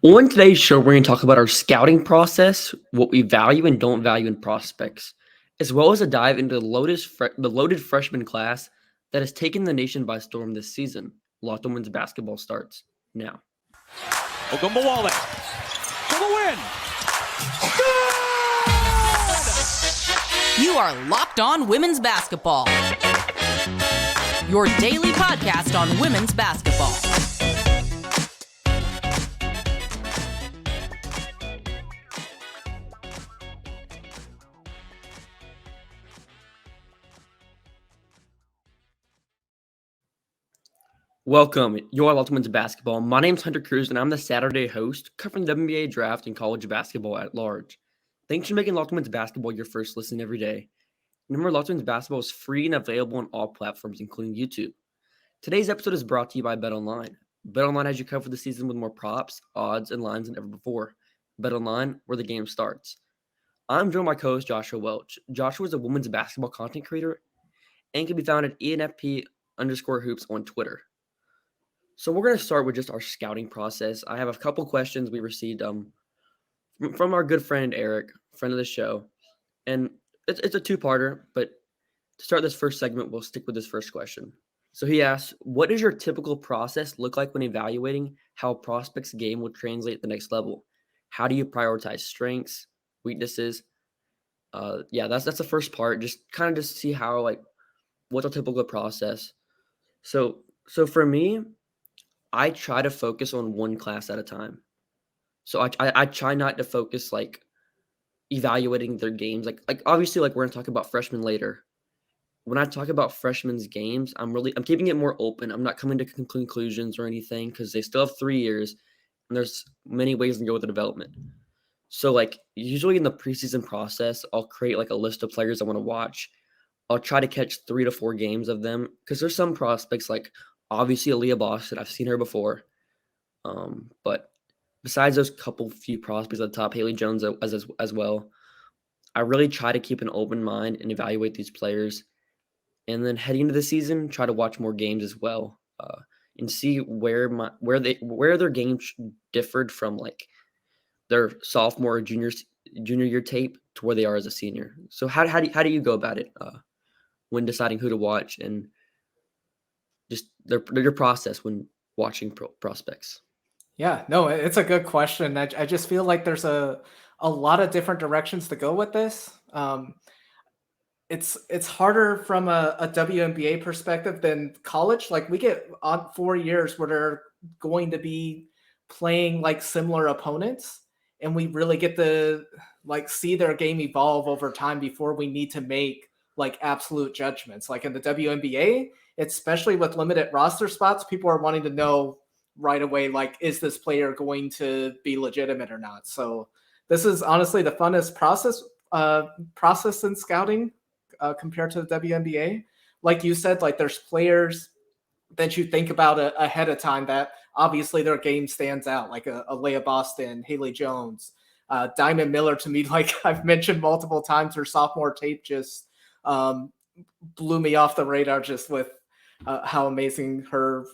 On today's show, we're going to talk about our scouting process, what we value and don't value in prospects, as well as a dive into the loaded freshman class that has taken the nation by storm this season. Latson women's basketball starts now. Ogunbowale for the win. You are Locked On Women's Basketball, your daily podcast on women's basketball. Welcome. You're Latson women's basketball. My name's Hunter Cruse, and I'm the Saturday host covering the WNBA Draft and college basketball at large. Thanks for making Latson women's basketball your first listen every day. Remember, Latson women's basketball is free and available on all platforms, including YouTube. Today's episode is brought to you by BetOnline. BetOnline has you covered the season with more props, odds, and lines than ever before. BetOnline, where the game starts. I'm joined by co-host Joshua Welch. Joshua is a women's basketball content creator and can be found at ENFP_hoops on Twitter. So we're going to start with just our scouting process. I have a couple questions we received from our good friend Eric, friend of the show. And it's a two-parter, but to start this first segment, we'll stick with this first question. So he asks, what does your typical process look like when evaluating how a prospect's game will translate at the next level? How do you prioritize strengths, weaknesses? That's the first part. Just kind of just see how, what's a typical process. So for me, I try to focus on one class at a time. So I try not to focus evaluating their games. Obviously we're gonna talk about freshmen later. When I talk about freshmen's games, I'm keeping it more open. I'm not coming to conclusions or anything because they still have 3 years and there's many ways to go with the development. So usually in the preseason process, I'll create a list of players I want to watch. I'll try to catch 3 to 4 games of them because there's some prospects obviously Aaliyah Boston. I've seen her before. But besides those few prospects at the top, Haley Jones as well, I really try to keep an open mind and evaluate these players. And then heading into the season, try to watch more games as well and see where their games differed from their sophomore or junior year tape to where they are as a senior. So how do you go about it when deciding who to watch and just their process when watching prospects? Yeah, no, it's a good question. I just feel like there's a lot of different directions to go with this. It's harder from a WNBA perspective than college. We get on 4 years where they're going to be playing similar opponents, and we really get to see their game evolve over time before we need to make absolute judgments. In the WNBA, especially with limited roster spots, people are wanting to know right away, is this player going to be legitimate or not? So this is honestly the funnest process in scouting compared to the WNBA. Like you said, there's players that you think about ahead of time that obviously their game stands out, like a Leah Boston, Haley Jones, Diamond Miller. To me, I've mentioned multiple times, her sophomore tape just blew me off the radar just with how amazing her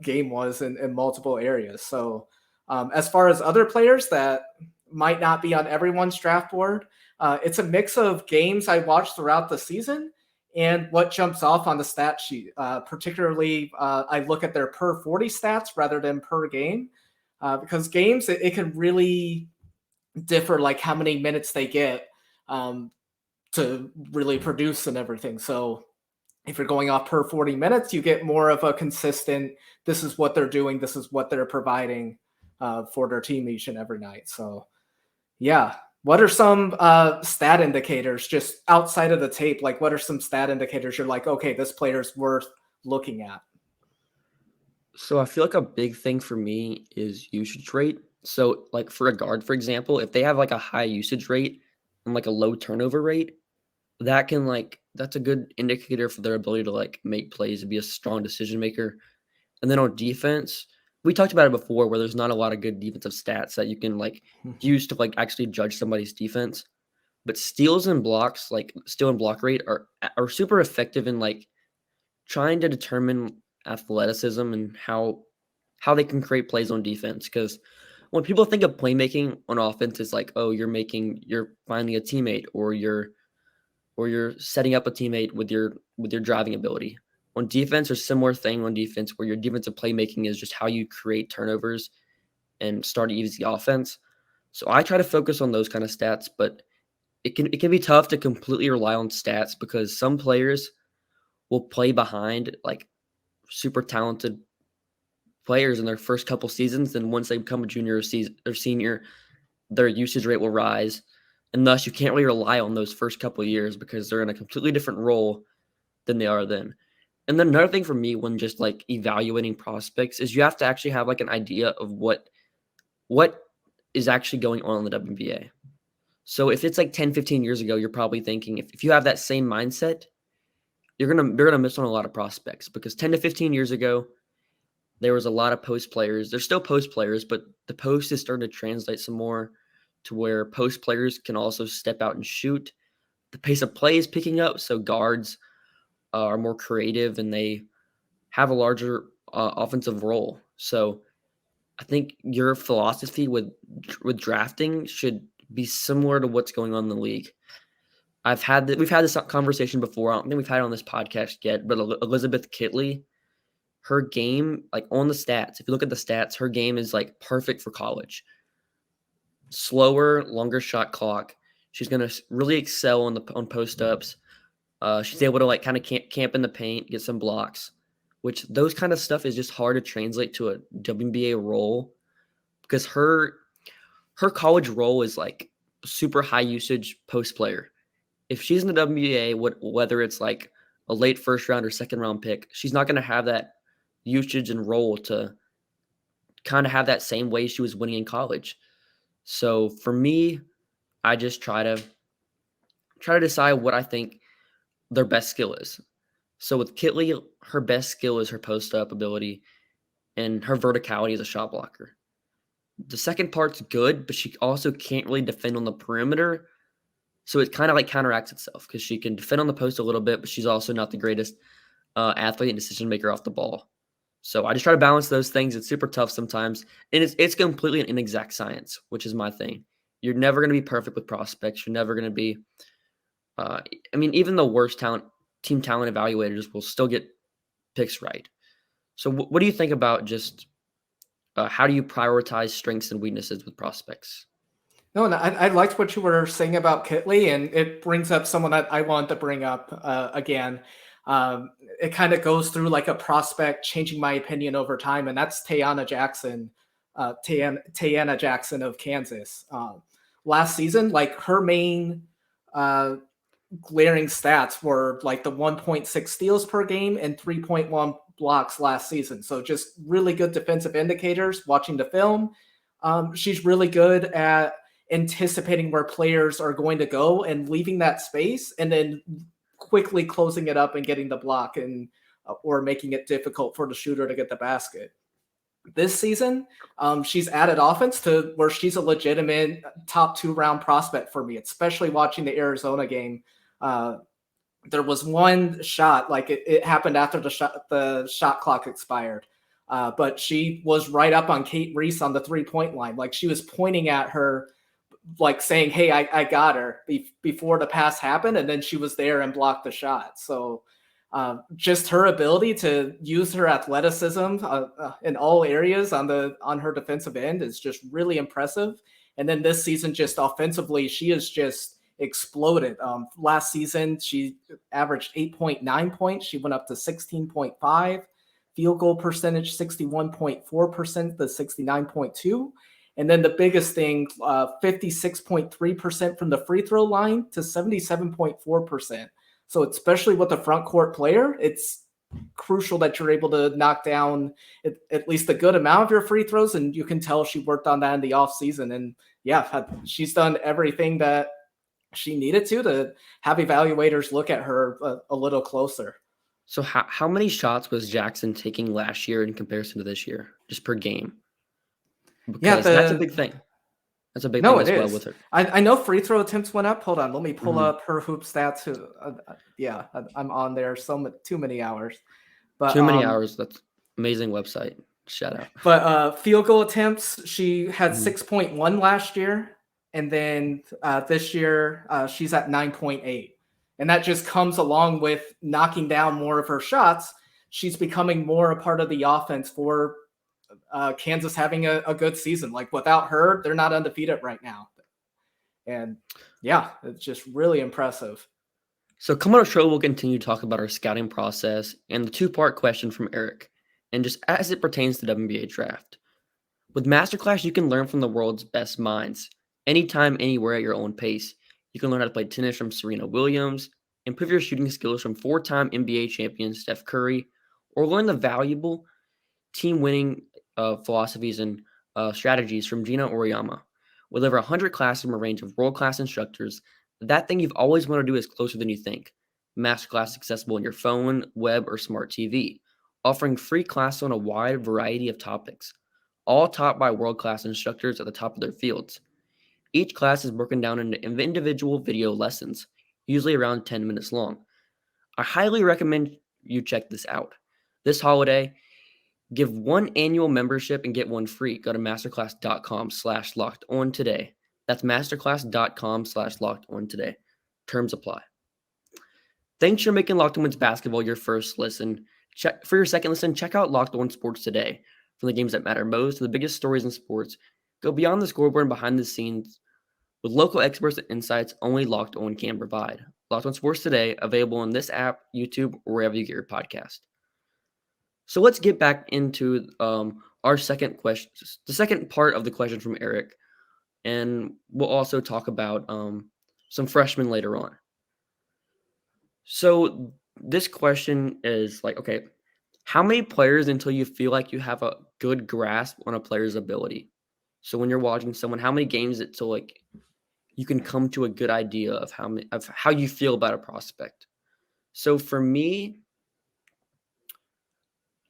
game was in multiple areas. So as far as other players that might not be on everyone's draft board, it's a mix of games I watched throughout the season and what jumps off on the stat sheet. Particularly, I look at their per 40 stats rather than per game because games, it can really differ, how many minutes they get to really produce and everything. So if you're going off per 40 minutes, you get more of a consistent, this is what they're doing, this is what they're providing for their team each and every night. So yeah. What are some stat indicators just outside of the tape? What are some stat indicators you're okay, this player's worth looking at? So I feel a big thing for me is usage rate. So for a guard, for example, if they have a high usage rate and a low turnover rate, that can that's a good indicator for their ability to make plays and be a strong decision maker. And then on defense, we talked about it before where there's not a lot of good defensive stats that you can use to actually judge somebody's defense. But steals and blocks, steal and block rate are super effective in trying to determine athleticism and how they can create plays on defense. Because when people think of playmaking on offense, it's like, oh, you're finding a teammate, or you're setting up a teammate with your driving ability. On defense, there's a similar thing on defense where your defensive playmaking is just how you create turnovers and start to ease the offense. So I try to focus on those kind of stats, but it can be tough to completely rely on stats because some players will play behind like super talented players in their first couple seasons, and once they become a junior or senior, their usage rate will rise, and thus you can't really rely on those first couple of years because they're in a completely different role than they are then. And then another thing for me when just like evaluating prospects is you have to actually have like an idea of what is actually going on in the WNBA. So if it's like 10, 15 years ago, you're probably thinking if you have that same mindset, you're gonna miss on a lot of prospects because 10 to 15 years ago, there was a lot of post players. There's still post players, but the post is starting to translate some more to where post players can also step out and shoot. The pace of play is picking up, so guards are more creative and they have a larger offensive role. So I think your philosophy with drafting should be similar to what's going on in the league. We've had this conversation before. I don't think we've had it on this podcast yet, but Elizabeth Kitley, her game, like on the stats, if you look at the stats, her game is like perfect for college. Slower, longer shot clock. She's going to really excel on post ups. She's able to like kind of camp in the paint, get some blocks, which those kind of stuff is just hard to translate to a WNBA role because her college role is like super high usage post player. If she's in the WNBA, whether it's like a late first round or second round pick, she's not going to have that usage and role to kind of have that same way she was winning in college. So for me, I just try to decide what I think their best skill is. So with Kitley, her best skill is her post-up ability and her verticality as a shot blocker. The second part's good, but she also can't really defend on the perimeter. So it kind of like counteracts itself because she can defend on the post a little bit, but she's also not the greatest athlete and decision maker off the ball. So I just try to balance those things. It's super tough sometimes. And it's completely an inexact science, which is my thing. You're never going to be perfect with prospects. You're never going to be even the worst team talent evaluators will still get picks right. So what do you think about just how do you prioritize strengths and weaknesses with prospects? No, I liked what you were saying about Kitley, and it brings up someone that I want to bring up again. It kind of goes through like a prospect changing my opinion over time, and that's Tayana Jackson, Tayana Jackson of Kansas. Last season, like her main glaring stats were like the 1.6 steals per game and 3.1 blocks last season. So just really good defensive indicators. Watching the film, she's really good at anticipating where players are going to go and leaving that space and then quickly closing it up and getting the block and or making it difficult for the shooter to get the basket. This season, she's added offense to where she's a legitimate top 2 round prospect for me, especially watching the Arizona game. There was one shot, like it happened after the shot clock expired. But she was right up on Kate Reese on the 3-point line. Like she was pointing at her, like saying, hey, I got her before the pass happened. And then she was there and blocked the shot. So just her ability to use her athleticism in all areas on her defensive end is just really impressive. And then this season, just offensively, she has just exploded. Last season, she averaged 8.9 points. She went up to 16.5. Field goal percentage, 61.4% to 69.2. And then the biggest thing, 56.3% from the free throw line to 77.4%. So especially with the front court player, it's crucial that you're able to knock down at least a good amount of your free throws. And you can tell she worked on that in the offseason. And yeah, she's done everything that she needed to have evaluators look at her a little closer. So how many shots was Jackson taking last year in comparison to this year, just per game? Because that's a big thing. That's a big thing as well with her. I know free throw attempts went up. Hold on, let me pull up her hoop stats. I'm on there too many hours. But too many hours. That's amazing website. Shout out. But field goal attempts, she had Mhm. 6.1 last year. And then this year, she's at 9.8. And that just comes along with knocking down more of her shots. She's becoming more a part of the offense for Kansas having a good season. Like without her, they're not undefeated right now. And yeah, it's just really impressive. So coming up shortly, we'll continue to talk about our scouting process and the two-part question from Eric, and just as it pertains to WNBA Draft. With Masterclass, you can learn from the world's best minds, anytime, anywhere at your own pace. You can learn how to play tennis from Serena Williams, improve your shooting skills from four-time NBA champion Steph Curry, or learn the valuable team-winning philosophies and strategies from Gina Oriyama. With over 100 classes from a range of world-class instructors, that thing you've always wanted to do is closer than you think. Masterclass is accessible on your phone, web, or smart TV, offering free classes on a wide variety of topics, all taught by world-class instructors at the top of their fields. Each class is broken down into individual video lessons, usually around 10 minutes long. I highly recommend you check this out. This holiday, give one annual membership and get one free. Go to masterclass.com/lockedon today. That's masterclass.com/lockedon today. Terms apply. Thanks for making Locked On Women's Basketball your first listen. For your second listen, check out Locked On Sports Today. From the games that matter most to the biggest stories in sports, go beyond the scoreboard and behind the scenes with local experts and insights only Locked On can provide. Locked On Sports Today, available on this app, YouTube, or wherever you get your podcast. So let's get back into our second question, the second part of the question from Eric, and we'll also talk about some freshmen later on. So this question is like, okay, how many players until you feel like you have a good grasp on a player's ability? So when you're watching someone, how many games until like you can come to a good idea of how you feel about a prospect? So for me,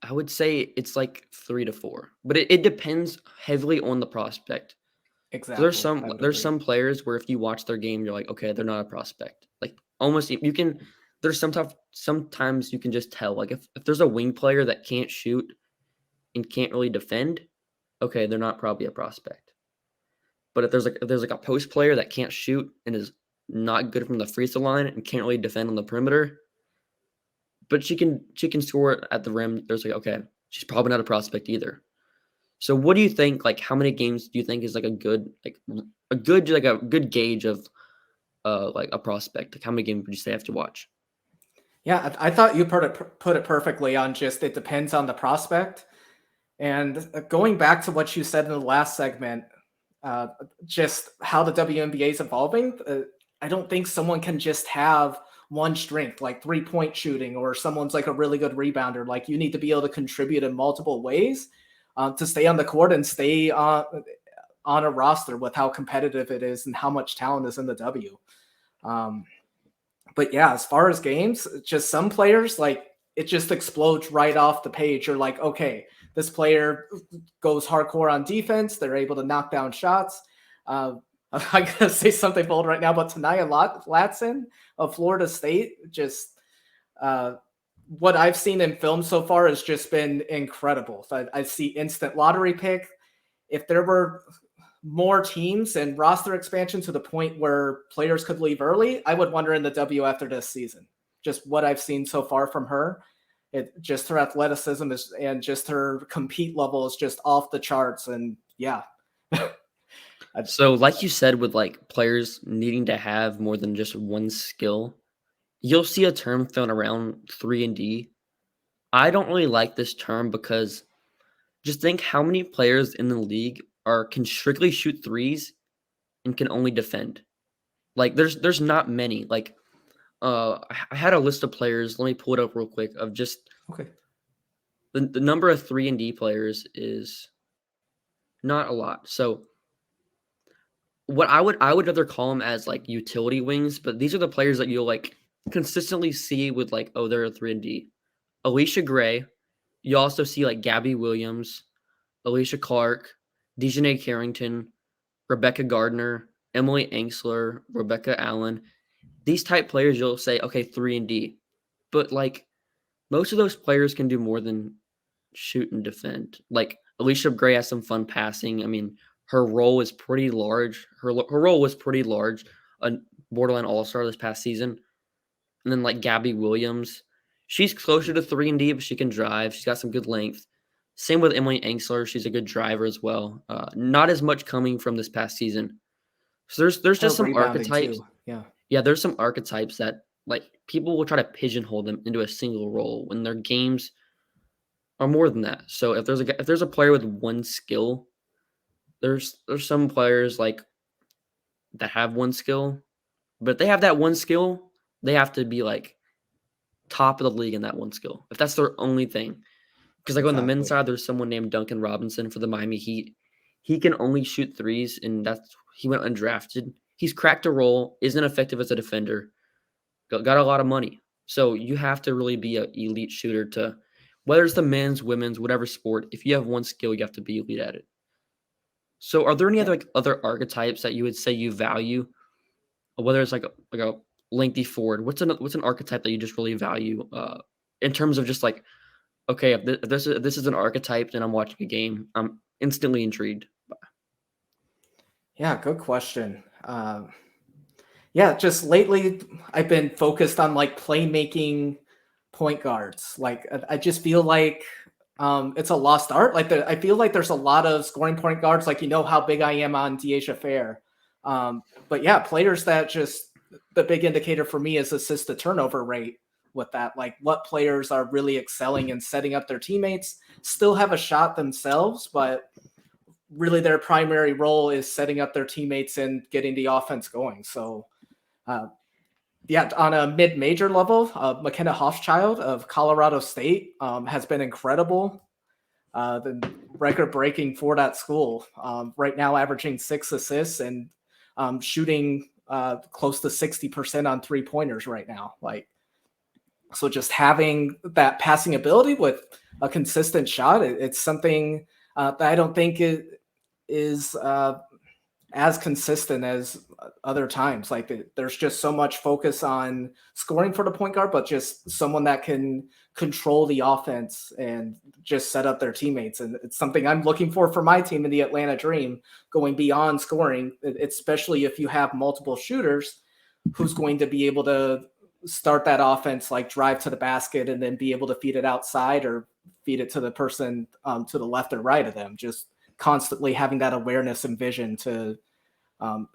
I would say it's like 3 to 4, but it depends heavily on the prospect. Exactly. There's some players where if you watch their game, you're like, okay, they're not a prospect. Like almost you can. There's sometimes you can just tell. Like if there's a wing player that can't shoot and can't really defend, okay, they're not probably a prospect. But if there's like a post player that can't shoot and is not good from the free throw line and can't really defend on the perimeter, but she can score at the rim, there's like, okay, she's probably not a prospect either. So what do you think, like how many games do you think is like a good gauge of like a prospect? Like how many games would you say I have to watch? Yeah, I thought you put it perfectly on just it depends on the prospect. And going back to what you said in the last segment, just how the WNBA is evolving, I don't think someone can just have one strength like 3-point shooting, or someone's like a really good rebounder. Like you need to be able to contribute in multiple ways to stay on the court and stay on a roster with how competitive it is and how much talent is in the W. But yeah, as far as games, just some players, like it just explodes right off the page. You're like, okay, this player goes hardcore on defense. They're able to knock down shots. I'm going to say something bold right now, but Tayana Latson of Florida State, just what I've seen in film so far has just been incredible. I see instant lottery pick. If there were more teams and roster expansion to the point where players could leave early, I would wonder in the W after this season. Just what I've seen so far from her, just her athleticism and just her compete level is just off the charts. And yeah. So like you said, with like players needing to have more than just one skill, you'll see a term thrown around 3-and-D. I don't really like this term because just think how many players in the league can strictly shoot threes and can only defend. Like there's not many. Like I had a list of players. Let me pull it up real quick of just okay. The number of 3-and-D players is not a lot. So what I would rather call them as like utility wings, but these are the players that you'll like consistently see with like, oh, they're a 3-and-D. Alicia Gray. You also see like Gabby Williams, Alicia Clark, Dejanay Carrington, Rebecca Gardner, Emily Angsler, Rebecca Allen. These type players, you'll say, okay, 3-and-D. But like most of those players can do more than shoot and defend. Like Alicia Gray has some fun passing. I mean, her role is pretty large. Her role was pretty large, a borderline all-star this past season. And then like Gabby Williams, she's closer to 3-and-D, but she can drive. She's got some good length. Same with Emily Angsler. She's a good driver as well. Not as much coming from this past season. So there's just some archetypes. Too. Yeah, there's some archetypes that like people will try to pigeonhole them into a single role when their games are more than that. So if there's a player with one skill, there's some players like that have one skill, but if they have that one skill, they have to be like top of the league in that one skill. If that's their only thing. Because like on the men's side, there's someone named Duncan Robinson for the Miami Heat. He can only shoot threes, and he went undrafted. He's cracked a role, isn't effective as a defender, got a lot of money. So you have to really be an elite shooter to, whether it's the men's, women's, whatever sport, if you have one skill, you have to be elite at it. So are there any other archetypes that you would say you value? Whether it's like a lengthy forward, what's an archetype that you just really value in terms of just like, okay, if this is an archetype and I'm watching a game, I'm instantly intrigued. Yeah, good question. Just lately I've been focused on like playmaking point guards. Like I just feel like it's a lost art. Like I feel like there's a lot of scoring point guards. Like, you know how big I am on Deasia Fair. But yeah, players that just, the big indicator for me is assist to turnover rate with that. Like what players are really excelling and setting up their teammates, still have a shot themselves, but really their primary role is setting up their teammates and getting the offense going. So on a mid-major level, McKenna Hochschild of Colorado State has been incredible. The record-breaking for that school. Right now averaging 6 assists and shooting close to 60% on three-pointers right now. So just having that passing ability with a consistent shot, it's something that I don't think it is as consistent as other times. Like there's just so much focus on scoring for the point guard, but just someone that can control the offense and just set up their teammates. And it's something I'm looking for my team in the Atlanta Dream, going beyond scoring, especially if you have multiple shooters, who's going to be able to start that offense, like drive to the basket and then be able to feed it outside or feed it to the person to the left or right of them. Just constantly having that awareness and vision to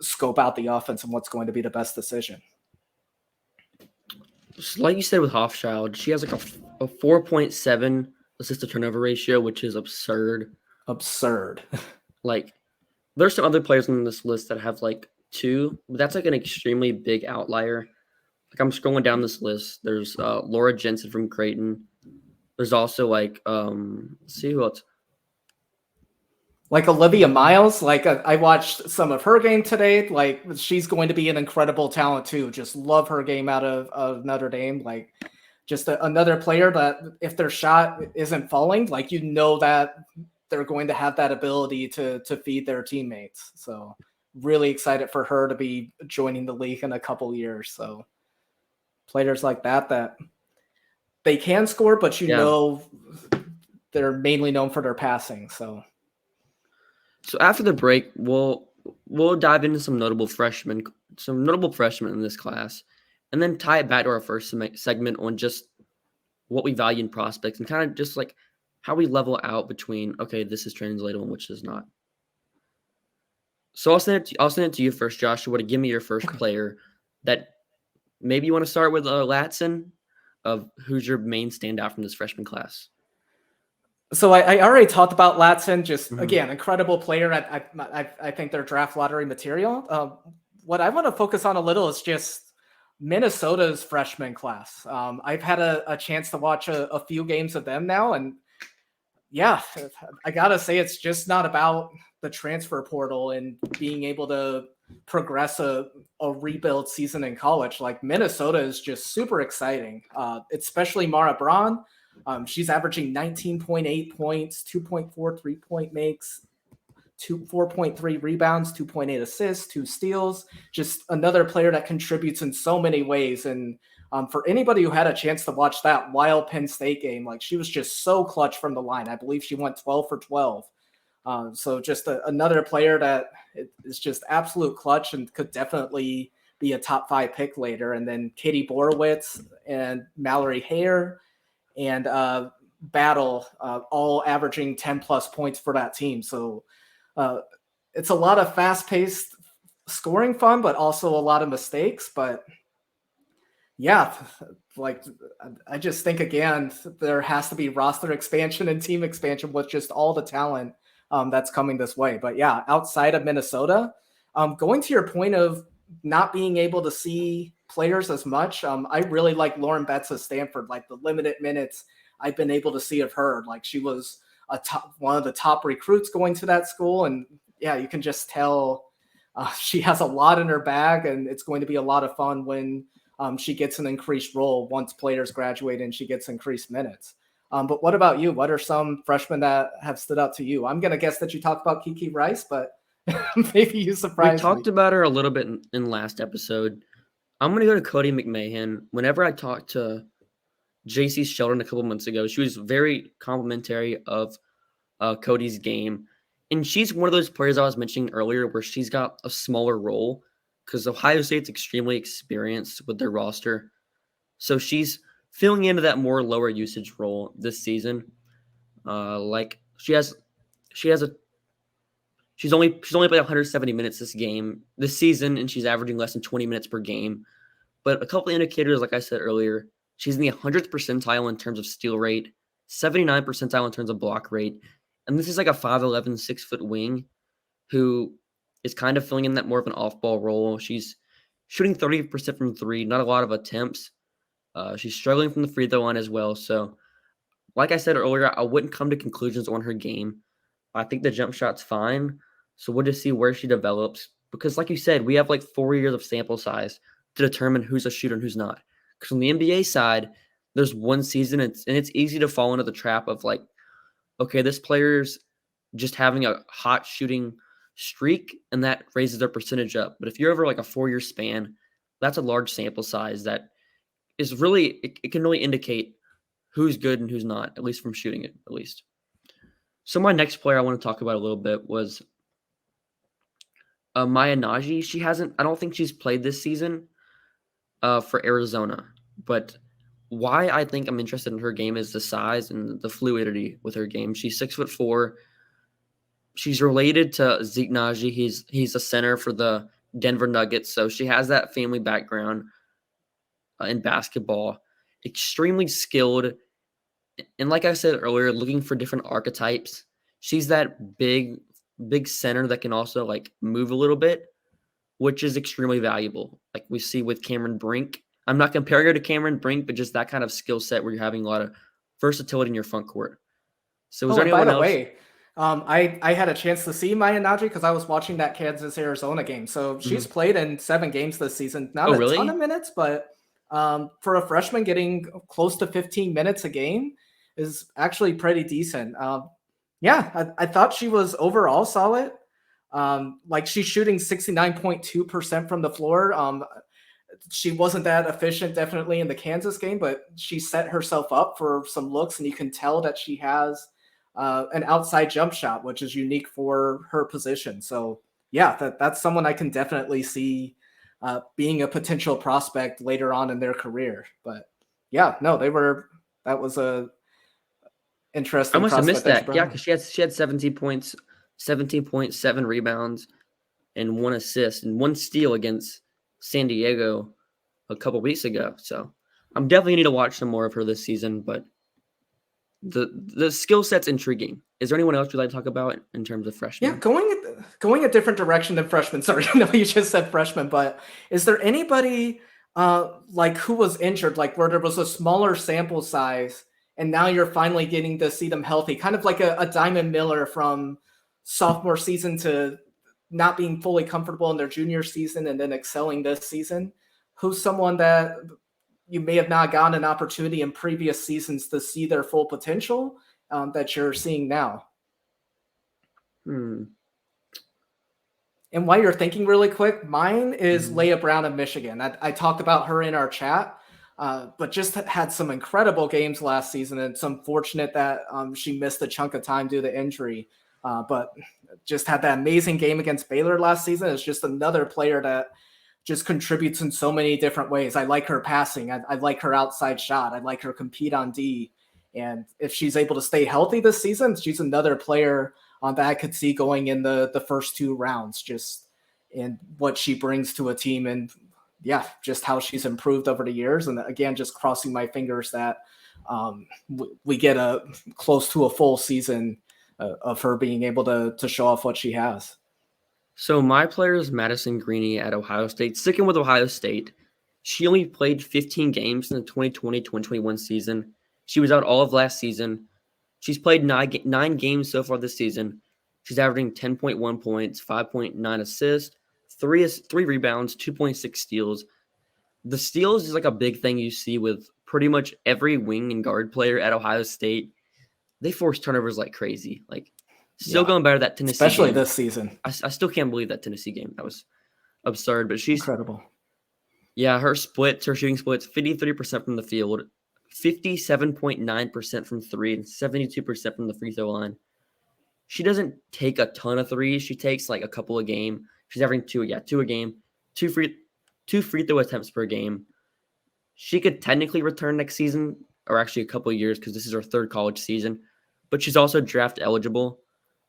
scope out the offense and what's going to be the best decision. Like you said with Hochschild, she has like a 4.7 assist to turnover ratio, which is absurd. Like there's some other players on this list that have like 2, but that's like an extremely big outlier. Like I'm scrolling down this list. There's Laura Jensen from Creighton. There's also like let's see who else. Like Olivia Miles, like I watched some of her game today. Like she's going to be an incredible talent too. Just love her game out of Notre Dame. Like just another player that if their shot isn't falling, like you know that they're going to have that ability to feed their teammates. So really excited for her to be joining the league in a couple years. So players like that they can score, but you know they're mainly known for their passing. So after the break, we'll dive into some notable freshmen in this class, and then tie it back to our first segment on just what we value in prospects and kind of just like how we level out between, okay, this is translatable and which is not. So I'll send it to you first, Joshua, to give me your first player that maybe you want to start with Latson, of who's your main standout from this freshman class. So I already talked about Latson, just again, incredible player. I think they're draft lottery material. What I want to focus on a little is just Minnesota's freshman class. I've had a chance to watch a few games of them now. And yeah, I got to say, it's just not about the transfer portal and being able to progress a rebuild season in college. Like Minnesota is just super exciting, especially Mara Braun. She's averaging 19.8 points, 2.4 3-point makes, 4.3 rebounds, 2.8 assists, 2 steals. Just another player that contributes in so many ways. And For anybody who had a chance to watch that wild Penn State game, like she was just so clutch from the line. I believe she went 12 for 12. So just another player that is just absolute clutch and could definitely be a top 5 pick later. And then Katie Borowitz and Mallory Hare and Battle, all averaging 10 plus points for that team. So it's a lot of fast-paced scoring fun, but also a lot of mistakes. But yeah, like I just think, again, there has to be roster expansion and team expansion with just all the talent that's coming this way. But yeah, outside of Minnesota, going to your point of not being able to see players as much, I really like Lauren Betts of Stanford. Like the limited minutes I've been able to see of her, like she was one of the top recruits going to that school. And yeah, you can just tell she has a lot in her bag, and it's going to be a lot of fun when she gets an increased role once players graduate and she gets increased minutes. But what about you? What are some freshmen that have stood out to you? I'm going to guess that you talked about Kiki Rice, but maybe you surprised me. We talked about her a little bit in last episode. I'm going to go to Cotie McMahon. Whenever I talked to JC Scheller a couple months ago, she was very complimentary of Cotie's game. And she's one of those players I was mentioning earlier where she's got a smaller role because Ohio State's extremely experienced with their roster. So she's filling into that more lower usage role this season. Like she's only played 170 minutes this season, and she's averaging less than 20 minutes per game. But a couple of indicators, like I said earlier, she's in the 100th percentile in terms of steal rate, 79th percentile in terms of block rate. And this is like a 5'11", 6-foot wing who is kind of filling in that more of an off-ball role. She's shooting 30% from three, not a lot of attempts. She's struggling from the free throw line as well. So, like I said earlier, I wouldn't come to conclusions on her game. I think the jump shot's fine. So we'll just see where she develops. Because like you said, we have like 4 years of sample size to determine who's a shooter and who's not. Because on the NBA side, there's one season, and it's easy to fall into the trap of like, okay, this player's just having a hot shooting streak, and that raises their percentage up. But if you're over like a 4-year span, that's a large sample size that is really, it can really indicate who's good and who's not, at least from shooting it, at least. So my next player I want to talk about a little bit was Maya Nagy. I don't think she's played this season for Arizona, but why I think I'm interested in her game is the size and the fluidity with her game. She's 6'4". She's related to Zeke Nagy. He's a center for the Denver Nuggets, so she has that family background in basketball. Extremely skilled, and like I said earlier, looking for different archetypes. She's that big center that can also like move a little bit, which is extremely valuable. Like we see with Cameron Brink. I'm not comparing her to Cameron Brink, but just that kind of skill set where you're having a lot of versatility in your front court. So is there anyone else? I had a chance to see Maya Nagy because I was watching that Kansas-Arizona game. So she's played in 7 games this season. Not a ton of minutes, but for a freshman, getting close to 15 minutes a game is actually pretty decent. I thought she was overall solid. Like she's shooting 69.2% from the floor. She wasn't that efficient definitely in the Kansas game, but she set herself up for some looks, and you can tell that she has an outside jump shot, which is unique for her position. So yeah, that's someone I can definitely see being a potential prospect later on in their career. But yeah, no, that was a interesting. I must have missed that. Yeah, because she had 17 points, 17.7 rebounds, and 1 assist and 1 steal against San Diego a couple weeks ago. So I'm definitely need to watch some more of her this season, but the skill set's intriguing. Is there anyone else you'd like to talk about in terms of freshmen? Yeah, going a different direction than freshmen. Sorry, I know you just said freshman, but is there anybody like who was injured, like where there was a smaller sample size and now you're finally getting to see them healthy, kind of like a Diamond Miller from sophomore season to not being fully comfortable in their junior season and then excelling this season? Who's someone that you may have not gotten an opportunity in previous seasons to see their full potential that you're seeing now? And while you're thinking really quick, mine is Leah Brown of Michigan. I talked about her in our chat. but just had some incredible games last season. And it's unfortunate that she missed a chunk of time due to injury. But just had that amazing game against Baylor last season. It's just another player that just contributes in so many different ways. I like her passing. I like her outside shot. I like her compete on D. And if she's able to stay healthy this season, she's another player that I could see going in the first 2 rounds, just in what she brings to a team and just how she's improved over the years. And again, just crossing my fingers that we get a close to a full season of her being able to show off what she has. So my player is Madison Greene at Ohio State. Sticking with Ohio State, she only played 15 games in the 2020-2021 season. She was out all of last season. She's played 9 games so far this season. She's averaging 10.1 points, 5.9 assists, 3 rebounds, 2.6 steals. The steals is like a big thing you see with pretty much every wing and guard player at Ohio State. They force turnovers like crazy. Like, still going better that Tennessee especially game. This season. I still can't believe that Tennessee game. That was absurd. But she's incredible. Yeah, her shooting splits, 53% from the field, 57.9% from 3, and 72% from the free throw line. She doesn't take a ton of threes. She takes like a couple a game. She's averaging 2 a game, 2 free throw attempts per game. She could technically return next season, or actually a couple of years, because this is her 3rd college season. But she's also draft eligible.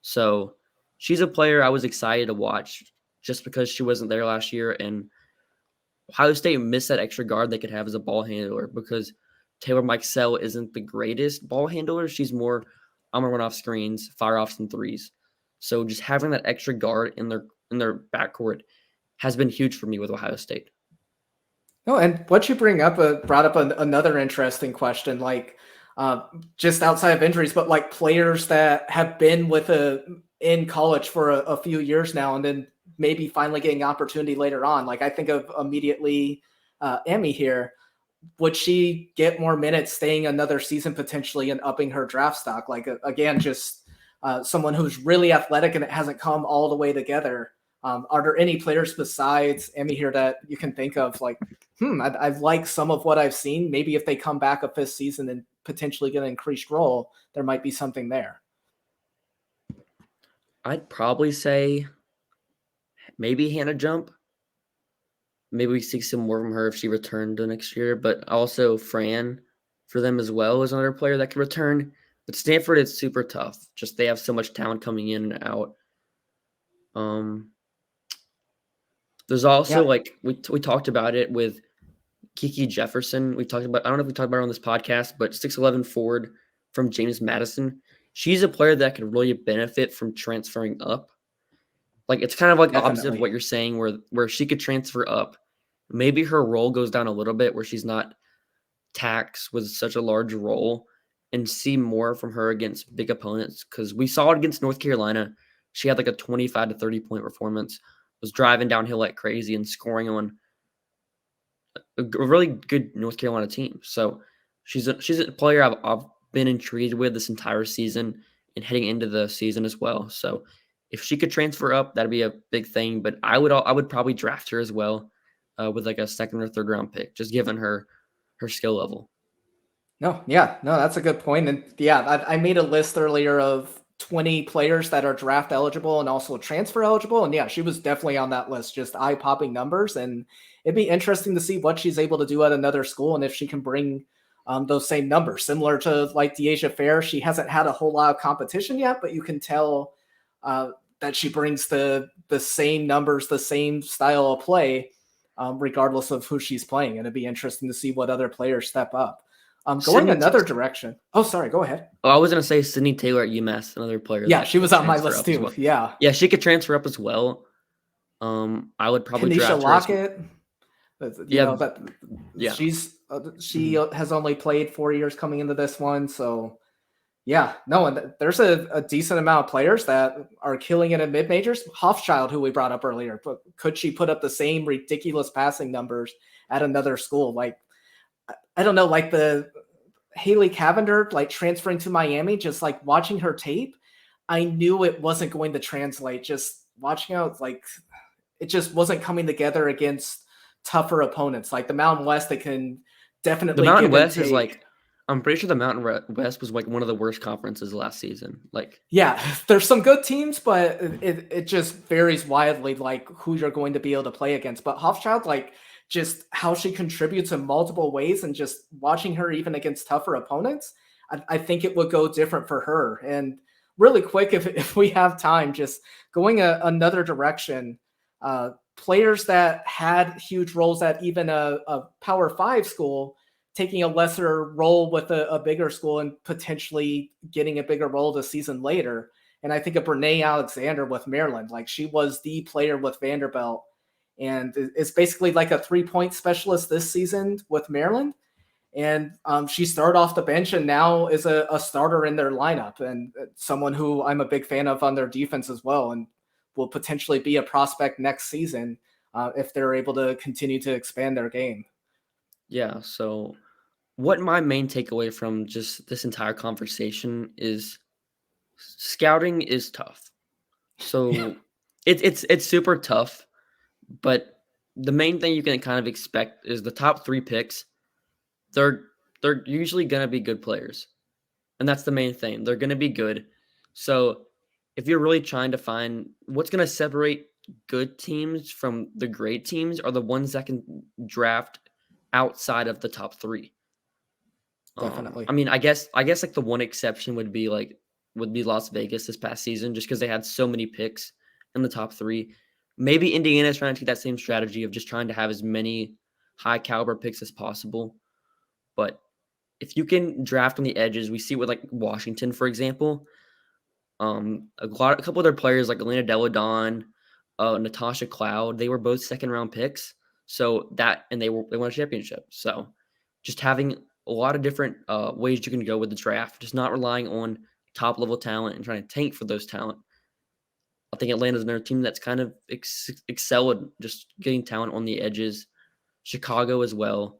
So she's a player I was excited to watch just because she wasn't there last year. And Ohio State missed that extra guard they could have as a ball handler because Taylor Mikesell isn't the greatest ball handler. She's more, I'm going to run off screens, fire off some threes. So just having that extra guard in their backcourt has been huge for me with Ohio State. No, and what you brought up another interesting question, like just outside of injuries, but like players that have been in college for a few years now, and then maybe finally getting opportunity later on. Like I think of immediately Emmy here. Would she get more minutes staying another season potentially and upping her draft stock? Like again, just someone who's really athletic and it hasn't come all the way together. Are there any players besides Emmy here that you can think of like, I've liked some of what I've seen. Maybe if they come back a 5th season and potentially get an increased role, there might be something there. I'd probably say maybe Hannah Jump. Maybe we see some more from her if she returned to next year, but also Fran for them as well is another player that could return. But Stanford is super tough. Just they have so much talent coming in and out. There's also like we talked about it with Kiki Jefferson. I don't know if we talked about her on this podcast, but 6'11" forward from James Madison. She's a player that could really benefit from transferring up. Like it's kind of like the opposite of what you're saying, where she could transfer up. Maybe her role goes down a little bit where she's not taxed with such a large role, and see more from her against big opponents. Because we saw it against North Carolina. She had like a 25 to 30 point performance, was driving downhill like crazy and scoring on a really good North Carolina team. So she's a player I've been intrigued with this entire season and heading into the season as well. So if she could transfer up, that'd be a big thing. But I would probably draft her as well with like a 2nd or 3rd round pick, just given her skill level. No, that's a good point. And I made a list earlier of 20 players that are draft eligible and also transfer eligible. And she was definitely on that list, just eye-popping numbers. And it'd be interesting to see what she's able to do at another school and if she can bring those same numbers. Similar to like Deasia Fair, she hasn't had a whole lot of competition yet, but you can tell that she brings the same numbers, the same style of play, regardless of who she's playing. And it'd be interesting to see what other players step up. Going another direction. Oh, sorry. Go ahead. Oh, I was going to say Sydney Taylor at UMass, another player. Yeah, she was on my list too. Well. Yeah. Yeah, she could transfer up as well. I would probably draft Lockett. Yeah. She has only played 4 years coming into this one. So and there's a decent amount of players that are killing it in mid-majors. Hofschild, who we brought up earlier, but could she put up the same ridiculous passing numbers at another school? Like, I don't know, like the Haley Cavender, like transferring to Miami, just like watching her tape, I knew it wasn't going to translate. Just watching out, like it just wasn't coming together against tougher opponents. Like the Mountain West, they can definitely Mountain give and West is take. like, I'm pretty sure the Mountain West was like one of the worst conferences last season. Like, Yeah, there's some good teams, but it just varies wildly, like who you're going to be able to play against. But Hofschild, like just how she contributes in multiple ways, and just watching her even against tougher opponents, I think it would go different for her. And really quick, if we have time, just going another direction, players that had huge roles at even a Power 5 school, taking a lesser role with a bigger school and potentially getting a bigger role the season later. And I think of Brene Alexander with Maryland. Like, she was the player with Vanderbilt and is basically like a 3-point specialist this season with Maryland. And she started off the bench and now is a starter in their lineup, and someone who I'm a big fan of on their defense as well, and will potentially be a prospect next season if they're able to continue to expand their game. yeah. So what my main takeaway from just this entire conversation is scouting is tough. So it's super tough, but the main thing you can kind of expect is the top 3 picks. They're usually gonna be good players, and that's the main thing. They're gonna be good. So if you're really trying to find what's gonna separate good teams from the great teams, are the ones that can draft outside of the top 3. Definitely. I mean, I guess like the one exception would be Las Vegas this past season, just because they had so many picks in the top 3. Maybe Indiana's trying to take that same strategy of just trying to have as many high caliber picks as possible. But if you can draft on the edges, we see with like Washington, for example, a couple of their players like Elena Deladon, Natasha Cloud, they were both 2nd-round picks. So they won a championship. So just having a lot of different ways you can go with the draft, just not relying on top level talent and trying to tank for those talent. I think Atlanta's another team that's kind of excelled just getting talent on the edges. Chicago as well.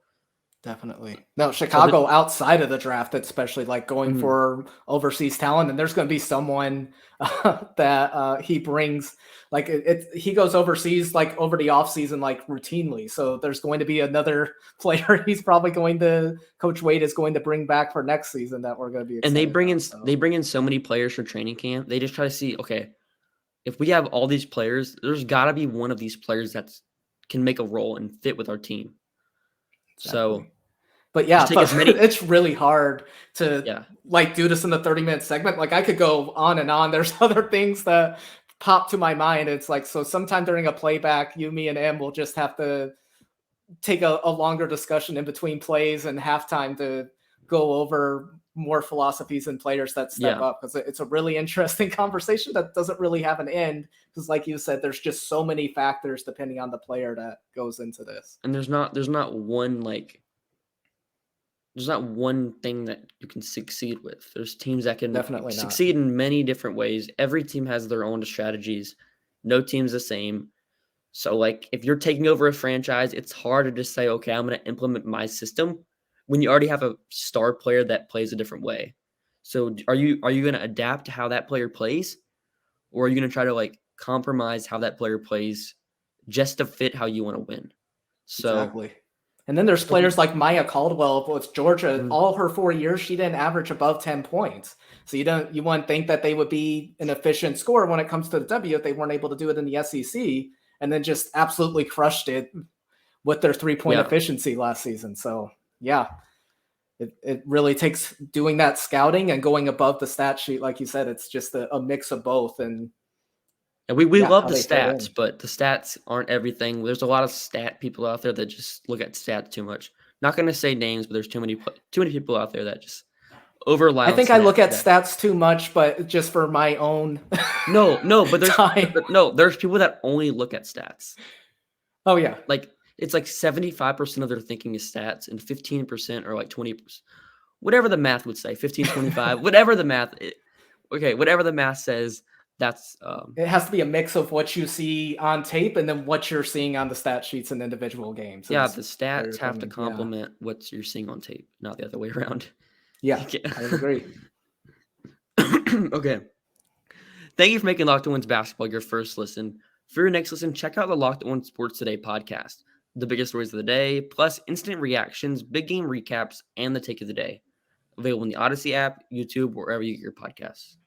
Definitely. No, Chicago outside of the draft, especially like going for overseas talent. And there's going to be someone that he brings, like he goes overseas, like over the off season, like routinely. So there's going to be another player he's probably Coach Wade is going to bring back for next season that we're going to be excited And they bring in so so many players for training camp. They just try to see, okay, if we have all these players, there's got to be one of these players that can make a role and fit with our team. So, but yeah, it's really hard to like do this in the 30-minute segment. Like, I could go on and on. There's other things that pop to my mind. It's like, so sometime during a playback, you, me, and Em will just have to take a longer discussion in between plays and halftime to go over more philosophies and players that step up, because it's a really interesting conversation that doesn't really have an end, because like you said, there's just so many factors depending on the player that goes into this. And there's not one thing that you can succeed with. There's teams that can definitely succeed in many different ways. Every team has their own strategies. No team's the same. So like, if you're taking over a franchise, it's hard to just say, okay, I'm going to implement my system when you already have a star player that plays a different way. So are you going to adapt to how that player plays, or are you going to try to like compromise how that player plays just to fit how you want to win? So exactly. And then there's players like Maya Caldwell with Georgia. All her 4 years, she didn't average above 10 points. So you wouldn't think that they would be an efficient scorer when it comes to the W if they weren't able to do it in the SEC, and then just absolutely crushed it with their 3-point efficiency last season. So yeah, it really takes doing that scouting and going above the stat sheet. Like you said, it's just a mix of both. And we love the stats, but the stats aren't everything. There's a lot of stat people out there that just look at stats too much. Not going to say names, but there's too many people out there that just overload. I think I look at stats too much, but just for my own no, but there's people that only look at stats. Oh yeah, like it's like 75% of their thinking is stats, and 15% or like 20%, whatever the math would say, 15, 25, whatever the math. Whatever the math says. That's it has to be a mix of what you see on tape and then what you're seeing on the stat sheets in individual games. The stats have to complement what you're seeing on tape, not the other way around. Yeah, I agree. Okay. Thank you for making Locked On Women's Basketball your first listen. For your next listen, check out the Locked On Sports Today podcast. the biggest stories of the day, plus instant reactions, big game recaps, and the take of the day. Available in the Odyssey app, YouTube, wherever you get your podcasts.